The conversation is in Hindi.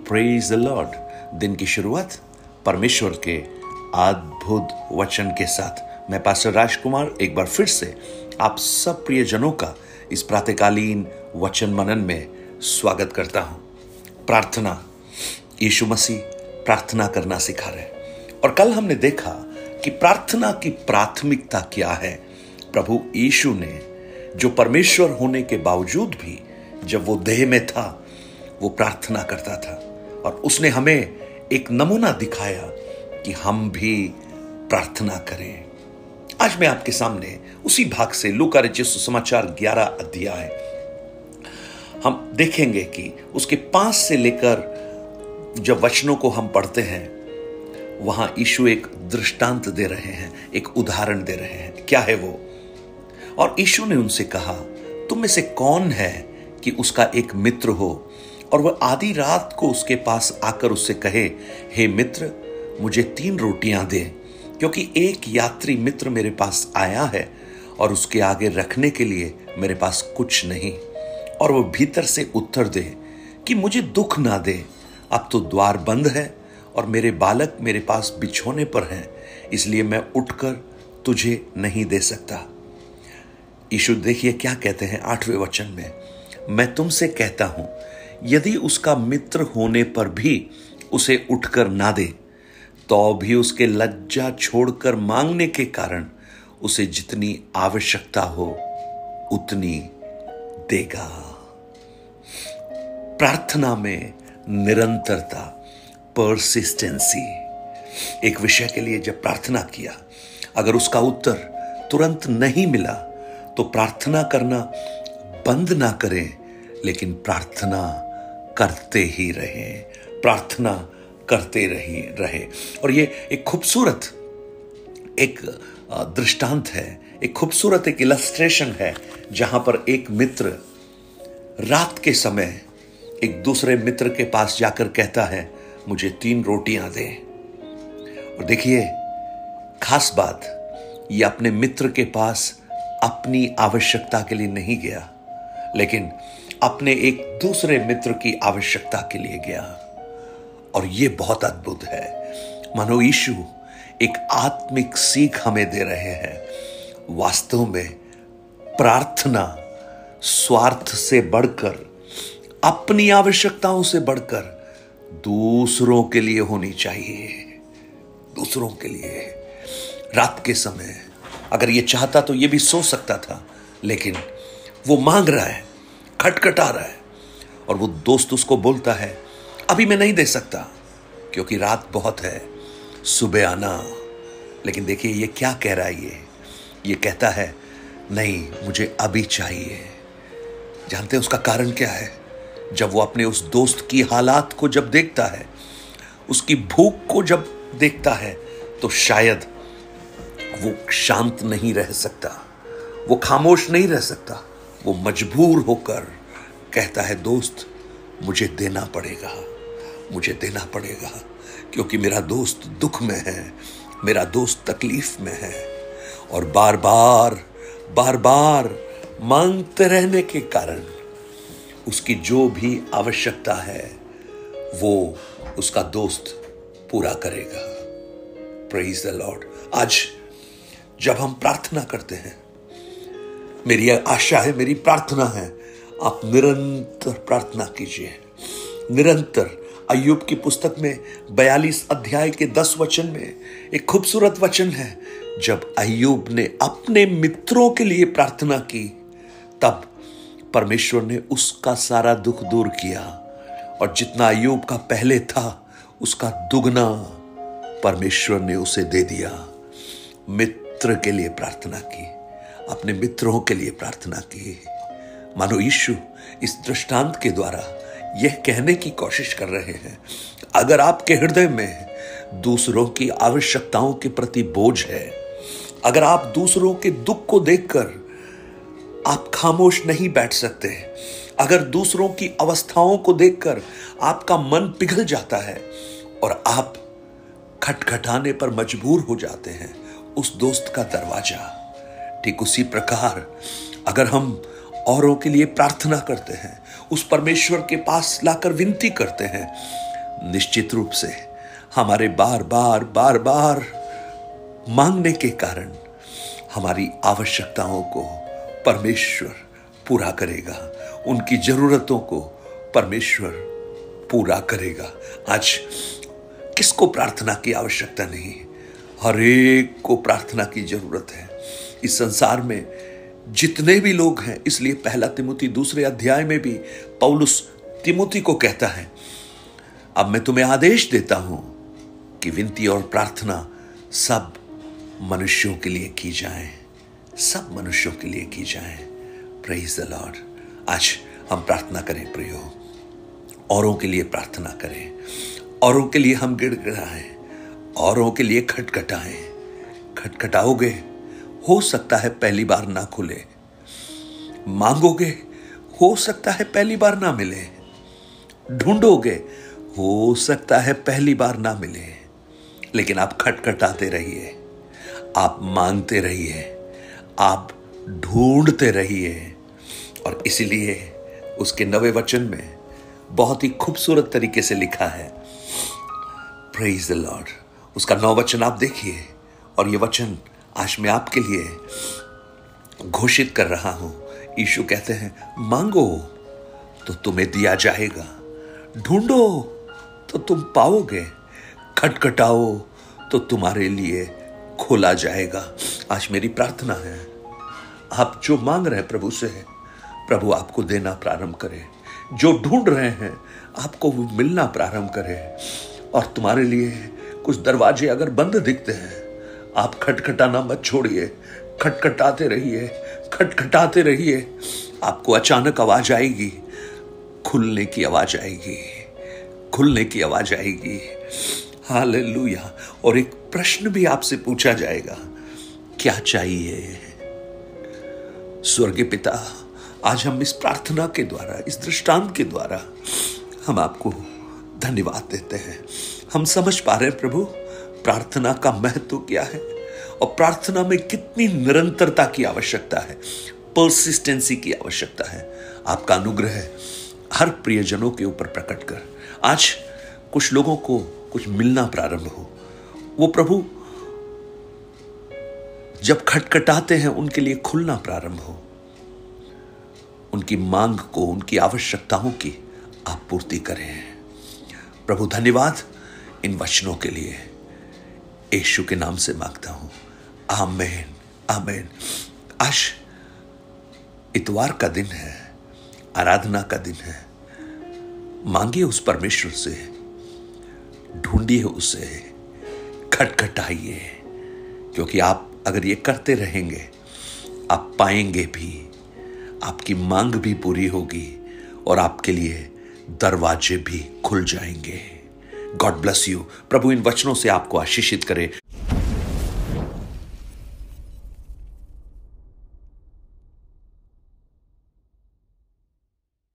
Praise the Lord. दिन की शुरुआत परमेश्वर के अद्भुत वचन के साथ मैं पास्टर राजकुमार एक बार फिर से आप सब प्रियजनों का इस प्रातःकालीन वचन मनन में स्वागत करता हूं। प्रार्थना, यीशु मसीह प्रार्थना करना सिखा रहे और कल हमने देखा कि प्रार्थना की प्राथमिकता क्या है। प्रभु यीशु ने जो परमेश्वर होने के बावजूद भी जब वो देह में था वो प्रार्थना करता था और उसने हमें एक नमूना दिखाया कि हम भी प्रार्थना करें। आज मैं आपके सामने उसी भाग से लूका रचित सुसमाचार 11 अध्याय हम देखेंगे कि उसके 5 से लेकर जब वचनों को हम पढ़ते हैं वहां यीशु एक दृष्टांत दे रहे हैं, एक उदाहरण दे रहे हैं। क्या है वो? और यीशु ने उनसे कहा, तुम में से कौन है कि उसका एक मित्र हो और वह आधी रात को उसके पास आकर उससे कहे, हे मित्र, मुझे 3 रोटियां दे, क्योंकि एक यात्री मित्र मेरे पास आया है और उसके आगे रखने के लिए मेरे पास कुछ नहीं। और वह भीतर से उत्तर दे कि मुझे दुख ना दे, अब तो द्वार बंद है और मेरे बालक मेरे पास बिछोने पर हैं, इसलिए मैं उठकर तुझे नहीं दे सकता। यीशु देखिए क्या कहते हैं 8वें वचन में, मैं तुमसे कहता हूं, यदि उसका मित्र होने पर भी उसे उठकर ना दे, तो भी उसके लज्जा छोड़कर मांगने के कारण उसे जितनी आवश्यकता हो उतनी देगा। प्रार्थना में निरंतरता, परसिस्टेंसी। एक विषय के लिए जब प्रार्थना किया, अगर उसका उत्तर तुरंत नहीं मिला तो प्रार्थना करना बंद ना करें, लेकिन प्रार्थना करते ही रहें, प्रार्थना करते रहे। और ये एक खूबसूरत एक दृष्टांत है, एक खूबसूरत एक इलस्ट्रेशन है, जहां पर एक मित्र रात के समय एक दूसरे मित्र के पास जाकर कहता है, मुझे 3 रोटियां दे। और देखिए खास बात, ये अपने मित्र के पास अपनी आवश्यकता के लिए नहीं गया, लेकिन अपने एक दूसरे मित्र की आवश्यकता के लिए गया। और यह बहुत अद्भुत है। मानो यीशु एक आत्मिक सीख हमें दे रहे हैं। वास्तव में प्रार्थना स्वार्थ से बढ़कर, अपनी आवश्यकताओं से बढ़कर दूसरों के लिए होनी चाहिए। दूसरों के लिए। रात के समय अगर ये चाहता तो ये भी सो सकता था, लेकिन वो मांग रहा है, खटखटा रहा है, और वो दोस्त उसको बोलता है, अभी मैं नहीं दे सकता क्योंकि रात बहुत है, सुबह आना। लेकिन देखिए ये क्या कह रहा है, ये कहता है, नहीं, मुझे अभी चाहिए। जानते हैं उसका कारण क्या है? जब वो अपने उस दोस्त की हालात को जब देखता है, उसकी भूख को जब देखता है, तो शायद वो शांत नहीं रह सकता, वो खामोश नहीं रह सकता। वो मजबूर होकर कहता है, दोस्त, मुझे देना पड़ेगा, मुझे देना पड़ेगा, क्योंकि मेरा दोस्त दुख में है, मेरा दोस्त तकलीफ में है। और बार बार मांगते रहने के कारण उसकी जो भी आवश्यकता है वो उसका दोस्त पूरा करेगा। Praise the Lord. आज जब हम प्रार्थना करते हैं, मेरी आशा है, मेरी प्रार्थना है, आप निरंतर प्रार्थना कीजिए, निरंतर। अय्यूब की पुस्तक में 42 अध्याय के 10 वचन में एक खूबसूरत वचन है, जब अय्यूब ने अपने मित्रों के लिए प्रार्थना की, तब परमेश्वर ने उसका सारा दुख दूर किया और जितना अय्यूब का पहले था उसका दुगना परमेश्वर ने उसे दे दिया। मित्र के लिए प्रार्थना की, अपने मित्रों के लिए प्रार्थना की। मानो यीशु इस दृष्टांत के द्वारा यह कहने की कोशिश कर रहे हैं, अगर आपके हृदय में दूसरों की आवश्यकताओं के प्रति बोझ है, अगर आप दूसरों के दुख को देखकर आप खामोश नहीं बैठ सकते, अगर दूसरों की अवस्थाओं को देखकर आपका मन पिघल जाता है और आप खटखटाने पर मजबूर हो जाते हैं उस दोस्त का दरवाजा, ठीक उसी प्रकार अगर हम औरों के लिए प्रार्थना करते हैं, उस परमेश्वर के पास लाकर विनती करते हैं, निश्चित रूप से हमारे बार बार बार बार मांगने के कारण हमारी आवश्यकताओं को परमेश्वर पूरा करेगा, उनकी जरूरतों को परमेश्वर पूरा करेगा। आज किसको प्रार्थना की आवश्यकता नहीं? हर एक को प्रार्थना की जरूरत है इस संसार में जितने भी लोग हैं। इसलिए पहला तिमुथी 2 अध्याय में भी पौलुस तिमुथी को कहता है, अब मैं तुम्हें आदेश देता हूं कि विनती और प्रार्थना सब मनुष्यों के लिए की जाए, सब मनुष्यों के लिए की जाए। Praise the Lord. आज हम प्रार्थना करें प्रियो, औरों के लिए प्रार्थना करें, औरों के लिए हम गिड़गिड़ाएं, औरों के लिए खटखटाएं। खटखटाओगे, हो सकता है पहली बार ना खुले, मांगोगे, हो सकता है पहली बार ना मिले, ढूंढोगे, हो सकता है पहली बार ना मिले, लेकिन आप खटखटाते रहिए, आप मांगते रहिए, आप ढूंढते रहिए। और इसीलिए उसके 9वें वचन में बहुत ही खूबसूरत तरीके से लिखा है, प्रेज द लॉर्ड। उसका 9 वचन आप देखिए, और ये वचन आज मैं आपके लिए घोषित कर रहा हूं। यीशु कहते हैं, मांगो तो तुम्हें दिया जाएगा, ढूंढो तो तुम पाओगे, खटखटाओ तो तुम्हारे लिए खोला जाएगा। आज मेरी प्रार्थना है, आप जो मांग रहे हैं प्रभु से, प्रभु आपको देना प्रारंभ करे। जो ढूंढ रहे हैं आपको मिलना प्रारंभ करे। और तुम्हारे लिए कुछ दरवाजे अगर बंद दिखते हैं, आप खटखटाना मत छोड़िए, खटखटाते रहिए, खटखटाते रहिए। आपको अचानक आवाज आएगी, खुलने की आवाज आएगी, खुलने की आवाज आएगी। हालेलुया। और एक प्रश्न भी आपसे पूछा जाएगा, क्या चाहिए? स्वर्गीय पिता, आज हम इस प्रार्थना के द्वारा, इस दृष्टांत के द्वारा हम आपको धन्यवाद देते हैं। हम समझ पा रहे हैं प्रभु, प्रार्थना का महत्व क्या है और प्रार्थना में कितनी निरंतरता की आवश्यकता है, पर्सिस्टेंसी की आवश्यकता है। आपका अनुग्रह हर प्रियजनों के ऊपर प्रकट कर। आज कुछ लोगों को कुछ मिलना प्रारंभ हो। वो प्रभु जब खटखटाते हैं उनके लिए खुलना प्रारंभ हो। उनकी मांग को, उनकी आवश्यकताओं की आप पूर्ति करें। प्रभु धन्यवाद इन वचनों के लिए, यीशु के नाम से मांगता हूं, आमीन, आमीन। आज इतवार का दिन है, आराधना का दिन है। मांगिए उस परमेश्वर से, ढूंढिए उसे, खटखटाइए, क्योंकि आप अगर ये करते रहेंगे आप पाएंगे भी, आपकी मांग भी पूरी होगी और आपके लिए दरवाजे भी खुल जाएंगे। God bless you. प्रभु इन वचनों से आपको आशीषित करे।